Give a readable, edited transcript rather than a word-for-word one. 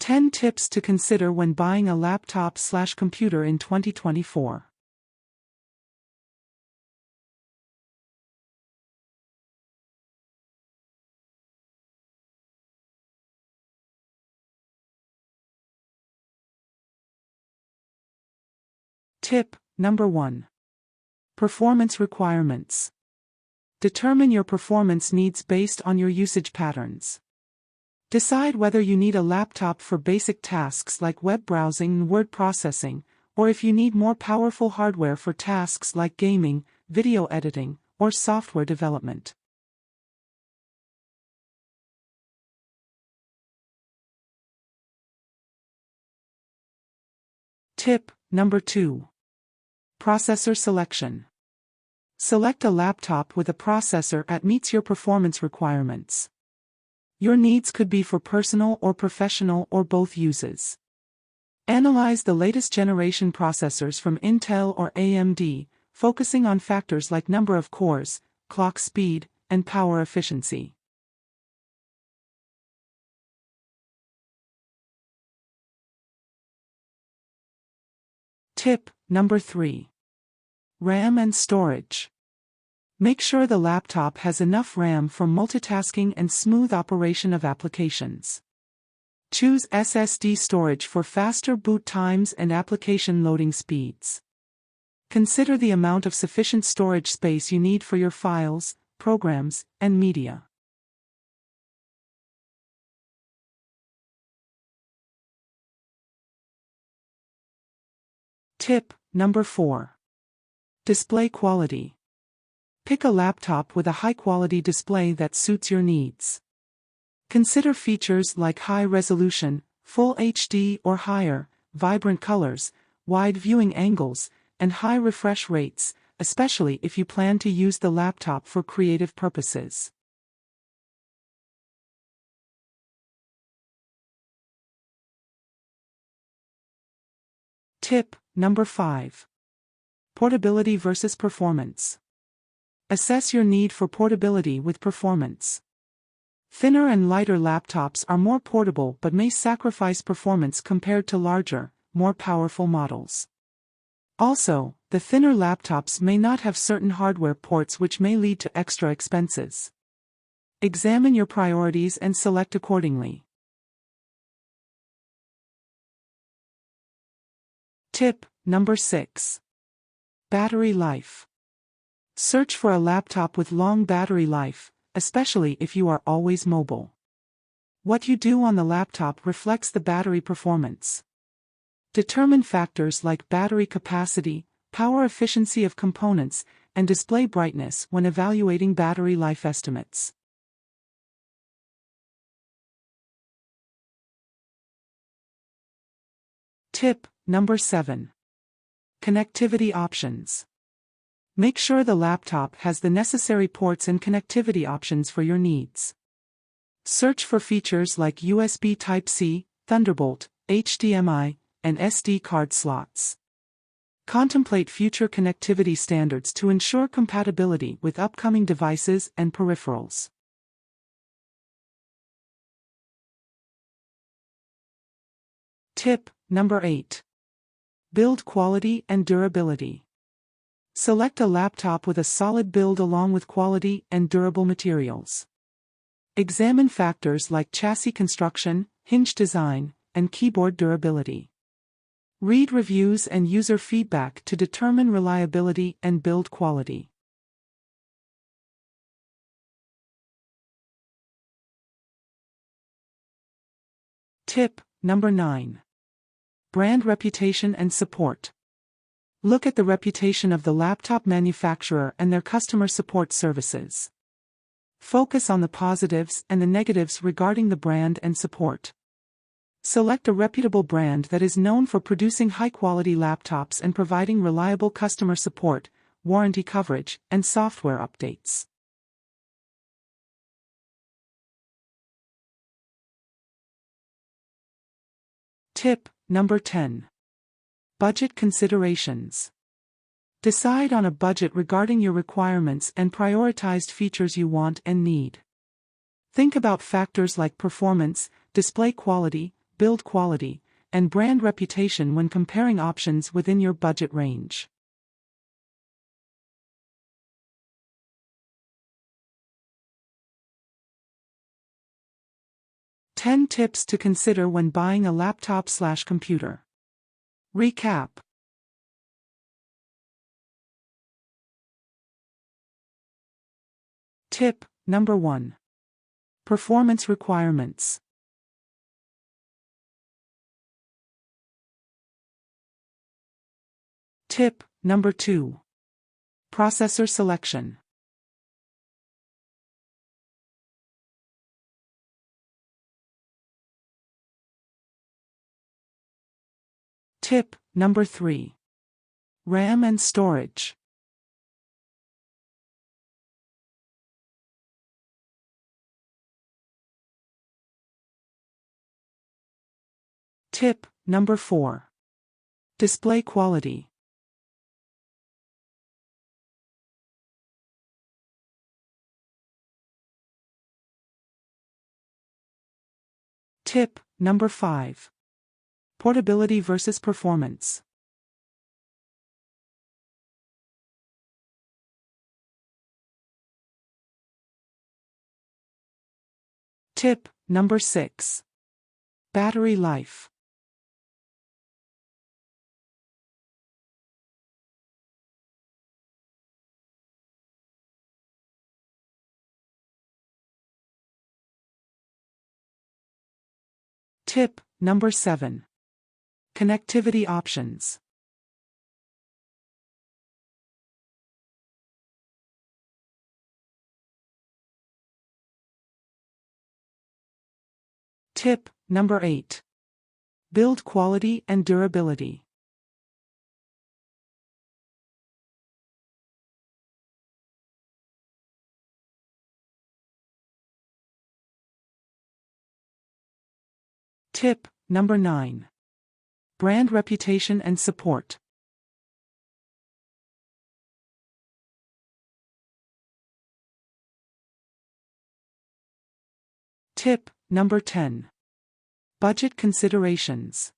10 tips to consider when buying a laptop/computer in 2024. Tip number 1. Performance requirements. Determine your performance needs based on your usage patterns. Decide whether you need a laptop for basic tasks like web browsing and word processing, or if you need more powerful hardware for tasks like gaming, video editing, or software development. Tip number 2. Processor selection. Select a laptop with a processor that meets your performance requirements. Your needs could be for personal or professional or both uses. Analyze the latest generation processors from Intel or AMD, focusing on factors like number of cores, clock speed, and power efficiency. Tip number 3. RAM and storage. Make sure the laptop has enough RAM for multitasking and smooth operation of applications. Choose SSD storage for faster boot times and application loading speeds. Consider the amount of sufficient storage space you need for your files, programs, and media. Tip number 4. Display quality. Pick a laptop with a high-quality display that suits your needs. Consider features like high resolution, full HD or higher, vibrant colors, wide viewing angles, and high refresh rates, especially if you plan to use the laptop for creative purposes. Tip number 5. Portability versus performance. Assess your need for portability with performance. Thinner and lighter laptops are more portable but may sacrifice performance compared to larger, more powerful models. Also, the thinner laptops may not have certain hardware ports which may lead to extra expenses. Examine your priorities and select accordingly. Tip number 6. Battery life. Search for a laptop with long battery life, especially if you are always mobile. What you do on the laptop reflects the battery performance. Determine factors like battery capacity, power efficiency of components, and display brightness when evaluating battery life estimates. Tip number 7. Connectivity options. Make sure the laptop has the necessary ports and connectivity options for your needs. Search for features like USB Type-C, Thunderbolt, HDMI, and SD card slots. Contemplate future connectivity standards to ensure compatibility with upcoming devices and peripherals. Tip number 8. Build quality and durability. Select a laptop with a solid build along with quality and durable materials. Examine factors like chassis construction, hinge design, and keyboard durability. Read reviews and user feedback to determine reliability and build quality. Tip number 9. Brand reputation and support. Look at the reputation of the laptop manufacturer and their customer support services. Focus on the positives and the negatives regarding the brand and support. Select a reputable brand that is known for producing high-quality laptops and providing reliable customer support, warranty coverage, and software updates. Tip number 10. Budget considerations. Decide on a budget regarding your requirements and prioritized features you want and need. Think about factors like performance, display quality, build quality, and brand reputation when comparing options within your budget range. Ten tips to consider when buying a laptop/computer. Recap. Tip number 1. Performance requirements. Tip number 2. Processor selection. Tip number 3. RAM and storage. Tip number 4. Display quality. Tip number 5. Portability versus performance. Tip number 6. Battery life. Tip number 7. Connectivity options. Tip number 8. Build quality and durability. Tip number 9. Brand reputation and support. Tip number 10. Budget considerations.